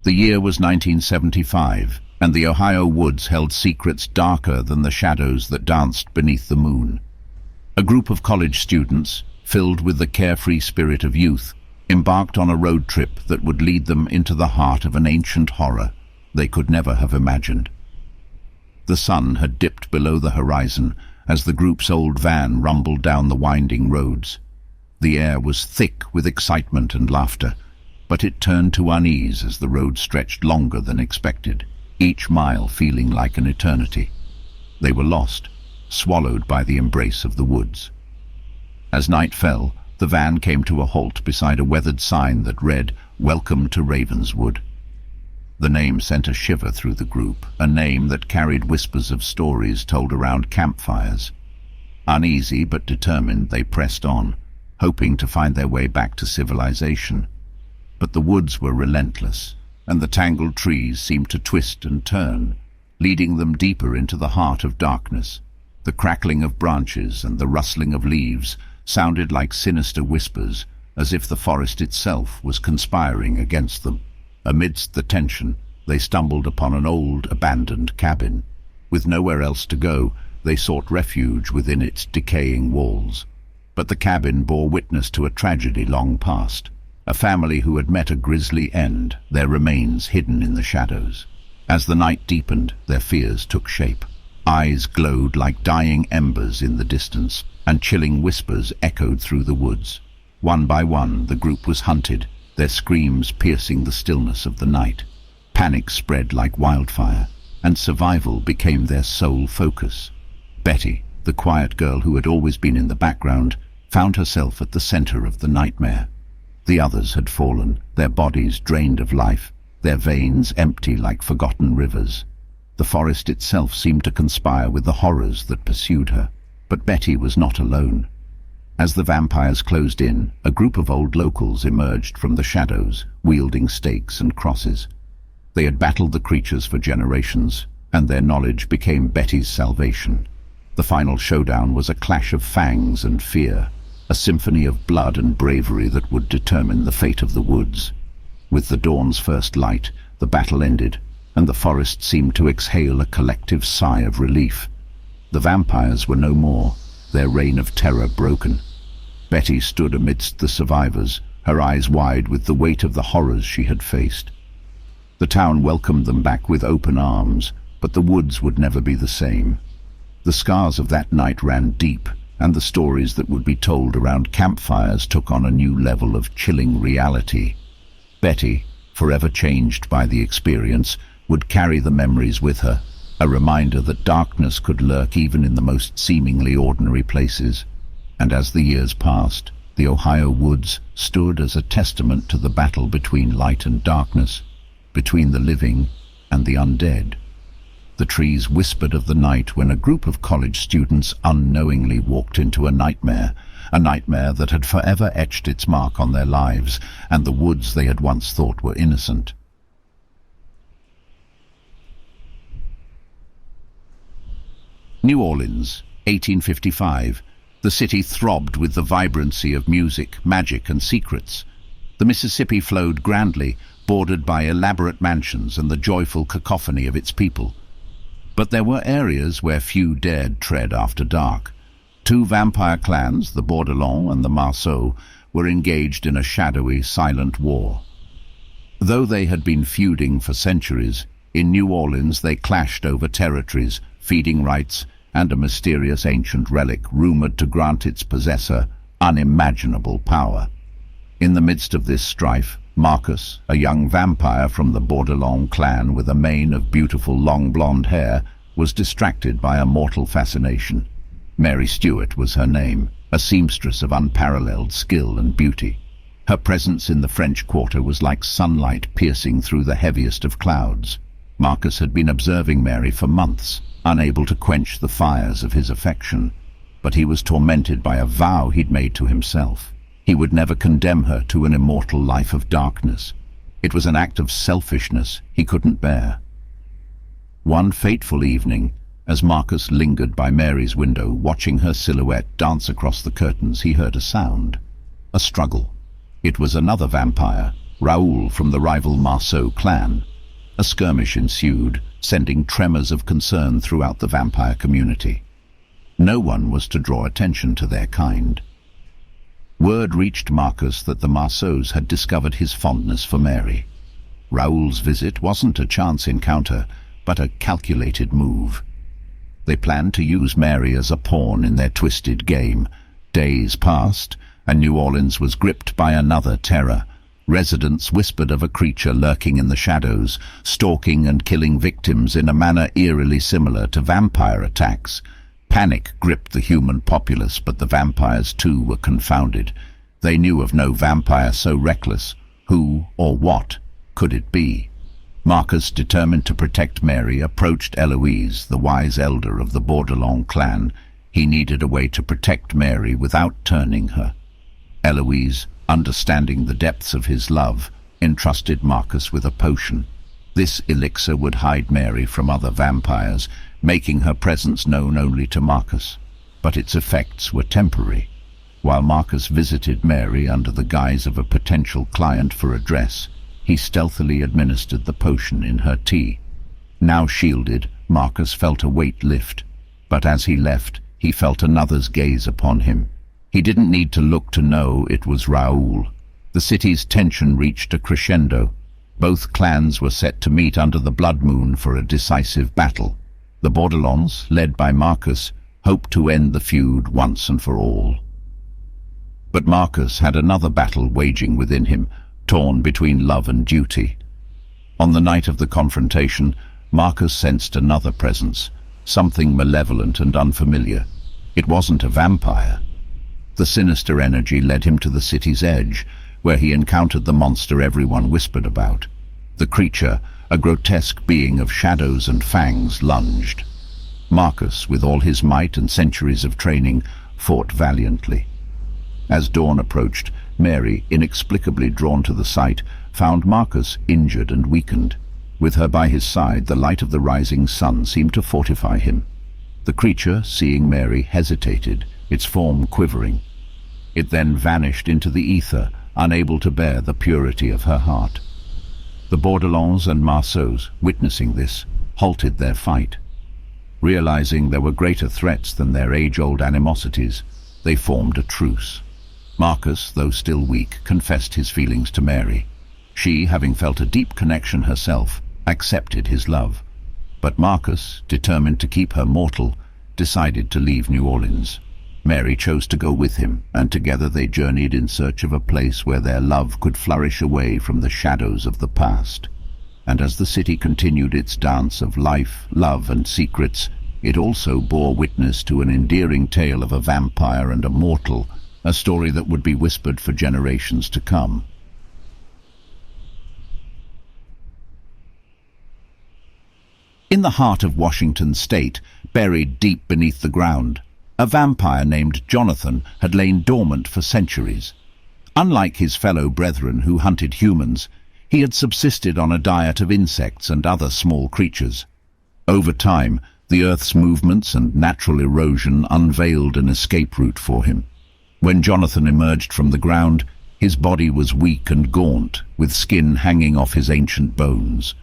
The year was 1975, and the Ohio woods held secrets darker than the shadows that danced beneath the moon. A group of college students, filled with the carefree spirit of youth, embarked on a road trip that would lead them into the heart of an ancient horror they could never have imagined. The sun had dipped below the horizon as the group's old van rumbled down the winding roads. The air was thick with excitement and laughter, but it turned to unease as the road stretched longer than expected, each mile feeling like an eternity. They were lost, swallowed by the embrace of the woods. As night fell, the van came to a halt beside a weathered sign that read, "Welcome to Ravenswood." The name sent a shiver through the group, a name that carried whispers of stories told around campfires. Uneasy but determined, they pressed on, hoping to find their way back to civilization. But the woods were relentless, and the tangled trees seemed to twist and turn, leading them deeper into the heart of darkness. The crackling of branches and the rustling of leaves sounded like sinister whispers, as if the forest itself was conspiring against them. Amidst the tension, they stumbled upon an old, abandoned cabin. With nowhere else to go, they sought refuge within its decaying walls. But the cabin bore witness to a tragedy long past. A family who had met a grisly end, their remains hidden in the shadows. As the night deepened, their fears took shape. Eyes glowed like dying embers in the distance, and chilling whispers echoed through the woods. One by one, the group was hunted, their screams piercing the stillness of the night. Panic spread like wildfire, and survival became their sole focus. Betty, the quiet girl who had always been in the background, found herself at the center of the nightmare. The others had fallen, their bodies drained of life, their veins empty like forgotten rivers. The forest itself seemed to conspire with the horrors that pursued her, but Betty was not alone. As the vampires closed in, a group of old locals emerged from the shadows, wielding stakes and crosses. They had battled the creatures for generations, and their knowledge became Betty's salvation. The final showdown was a clash of fangs and fear, a symphony of blood and bravery that would determine the fate of the woods. With the dawn's first light, the battle ended, and the forest seemed to exhale a collective sigh of relief. The vampires were no more, their reign of terror broken. Betty stood amidst the survivors, her eyes wide with the weight of the horrors she had faced. The town welcomed them back with open arms, but the woods would never be the same. The scars of that night ran deep, and the stories that would be told around campfires took on a new level of chilling reality. Betty, forever changed by the experience, would carry the memories with her, a reminder that darkness could lurk even in the most seemingly ordinary places. And as the years passed, the Ohio woods stood as a testament to the battle between light and darkness, between the living and the undead. The trees whispered of the night when a group of college students unknowingly walked into a nightmare that had forever etched its mark on their lives and the woods they had once thought were innocent. New Orleans, 1855. The city throbbed with the vibrancy of music, magic, and secrets. The Mississippi flowed grandly, bordered by elaborate mansions and the joyful cacophony of its people. But there were areas where few dared tread after dark. Two vampire clans, the Bordelon and the Marceau, were engaged in a shadowy, silent war. Though they had been feuding for centuries, in New Orleans they clashed over territories, feeding rights, and a mysterious ancient relic rumored to grant its possessor unimaginable power. In the midst of this strife, Marcus, a young vampire from the Bordelon clan with a mane of beautiful long blonde hair, was distracted by a mortal fascination. Mary Stuart was her name, a seamstress of unparalleled skill and beauty. Her presence in the French Quarter was like sunlight piercing through the heaviest of clouds. Marcus had been observing Mary for months, unable to quench the fires of his affection, but he was tormented by a vow he'd made to himself. He would never condemn her to an immortal life of darkness. It was an act of selfishness he couldn't bear. One fateful evening, as Marcus lingered by Mary's window, watching her silhouette dance across the curtains, he heard a sound, a struggle. It was another vampire, Raoul from the rival Marceau clan. A skirmish ensued, sending tremors of concern throughout the vampire community. No one was to draw attention to their kind. Word reached Marcus that the Marceaus had discovered his fondness for Mary. Raoul's visit wasn't a chance encounter, but a calculated move. They planned to use Mary as a pawn in their twisted game. Days passed, and New Orleans was gripped by another terror. Residents whispered of a creature lurking in the shadows, stalking and killing victims in a manner eerily similar to vampire attacks. Panic gripped the human populace, but the vampires too were confounded. They knew of no vampire so reckless. Who or what could it be? Marcus, determined to protect Mary, approached Eloise, the wise elder of the Bordelon clan. He needed a way to protect Mary without turning her. Eloise, understanding the depths of his love, entrusted Marcus with a potion. This elixir would hide Mary from other vampires, making her presence known only to Marcus. But its effects were temporary. While Marcus visited Mary under the guise of a potential client for redress, he stealthily administered the potion in her tea. Now shielded, Marcus felt a weight lift, but as he left, he felt another's gaze upon him. He didn't need to look to know it was Raoul. The city's tension reached a crescendo. Both clans were set to meet under the blood moon for a decisive battle. The Bordelons, led by Marcus, hoped to end the feud once and for all. But Marcus had another battle waging within him, torn between love and duty. On the night of the confrontation, Marcus sensed another presence, something malevolent and unfamiliar. It wasn't a vampire. The sinister energy led him to the city's edge, where he encountered the monster everyone whispered about. The creature, a grotesque being of shadows and fangs, lunged. Marcus, with all his might and centuries of training, fought valiantly. As dawn approached, Mary, inexplicably drawn to the sight, found Marcus injured and weakened. With her by his side, the light of the rising sun seemed to fortify him. The creature, seeing Mary, hesitated, its form quivering. It then vanished into the ether, unable to bear the purity of her heart. The Bordelons and Marceaus, witnessing this, halted their fight. Realizing there were greater threats than their age-old animosities, they formed a truce. Marcus, though still weak, confessed his feelings to Mary. She, having felt a deep connection herself, accepted his love. But Marcus, determined to keep her mortal, decided to leave New Orleans. Mary chose to go with him, and together they journeyed in search of a place where their love could flourish away from the shadows of the past. And as the city continued its dance of life, love, and secrets, it also bore witness to an endearing tale of a vampire and a mortal, a story that would be whispered for generations to come. In the heart of Washington state, buried deep beneath the ground, a vampire named Jonathan had lain dormant for centuries. Unlike his fellow brethren who hunted humans, he had subsisted on a diet of insects and other small creatures. Over time, the Earth's movements and natural erosion unveiled an escape route for him. When Jonathan emerged from the ground, his body was weak and gaunt, with skin hanging off his ancient bones.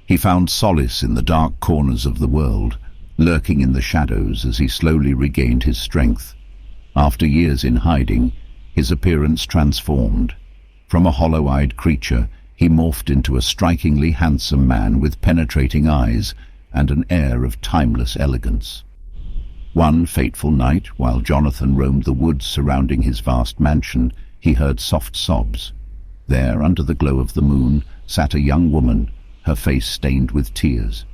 He found solace in the dark corners of the world, lurking in the shadows as he slowly regained his strength. After years in hiding, his appearance transformed. From a hollow-eyed creature, he morphed into a strikingly handsome man with penetrating eyes and an air of timeless elegance. One fateful night, while Jonathan roamed the woods surrounding his vast mansion, he heard soft sobs. There, under the glow of the moon, sat a young woman, her face stained with tears.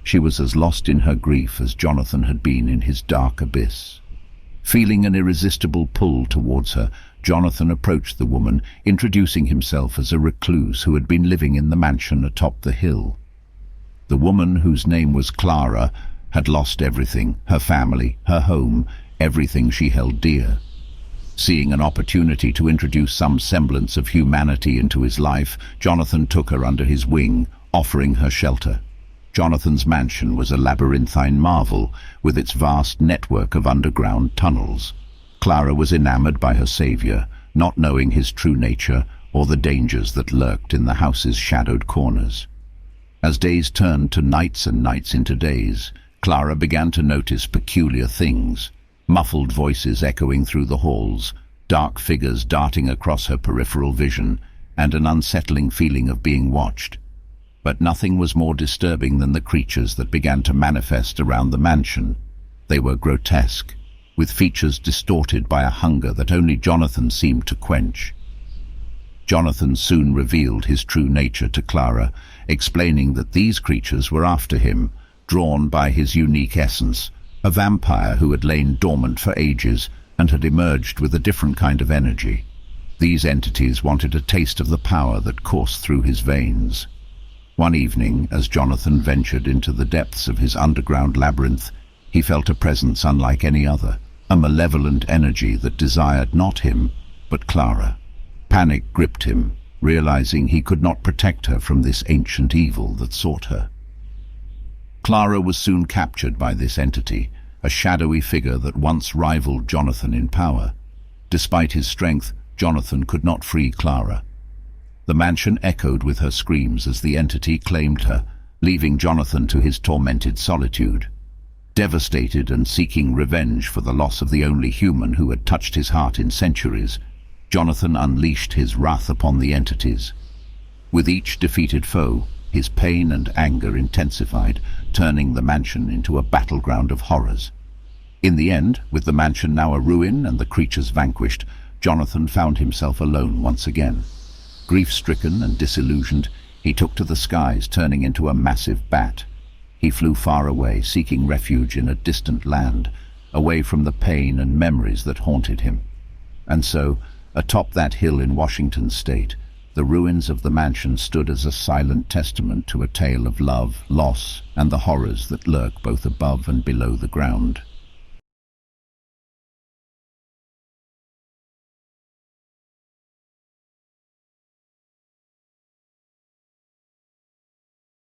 She was as lost in her grief as Jonathan had been in his dark abyss. Feeling an irresistible pull towards her, Jonathan approached the woman, introducing himself as a recluse who had been living in the mansion atop the hill. The woman, whose name was Clara, had lost everything, her family, her home, everything she held dear. Seeing an opportunity to introduce some semblance of humanity into his life, Jonathan took her under his wing, offering her shelter. Jonathan's mansion was a labyrinthine marvel, with its vast network of underground tunnels. Clara was enamored by her savior, not knowing his true nature or the dangers that lurked in the house's shadowed corners. As days turned to nights and nights into days, Clara began to notice peculiar things, muffled voices echoing through the halls, dark figures darting across her peripheral vision, and an unsettling feeling of being watched. But nothing was more disturbing than the creatures that began to manifest around the mansion. They were grotesque, with features distorted by a hunger that only Jonathan seemed to quench. Jonathan soon revealed his true nature to Clara, explaining that these creatures were after him, drawn by his unique essence, a vampire who had lain dormant for ages and had emerged with a different kind of energy. These entities wanted a taste of the power that coursed through his veins. One evening, as Jonathan ventured into the depths of his underground labyrinth, he felt a presence unlike any other, a malevolent energy that desired not him, but Clara. Panic gripped him, realizing he could not protect her from this ancient evil that sought her. Clara was soon captured by this entity, a shadowy figure that once rivaled Jonathan in power. Despite his strength, Jonathan could not free Clara. The mansion echoed with her screams as the entity claimed her, leaving Jonathan to his tormented solitude. Devastated and seeking revenge for the loss of the only human who had touched his heart in centuries, Jonathan unleashed his wrath upon the entities. With each defeated foe, his pain and anger intensified, turning the mansion into a battleground of horrors. In the end, with the mansion now a ruin and the creatures vanquished, Jonathan found himself alone once again. Grief-stricken and disillusioned, he took to the skies, turning into a massive bat. He flew far away, seeking refuge in a distant land, away from the pain and memories that haunted him. And so, atop that hill in Washington state, the ruins of the mansion stood as a silent testament to a tale of love, loss, and the horrors that lurk both above and below the ground.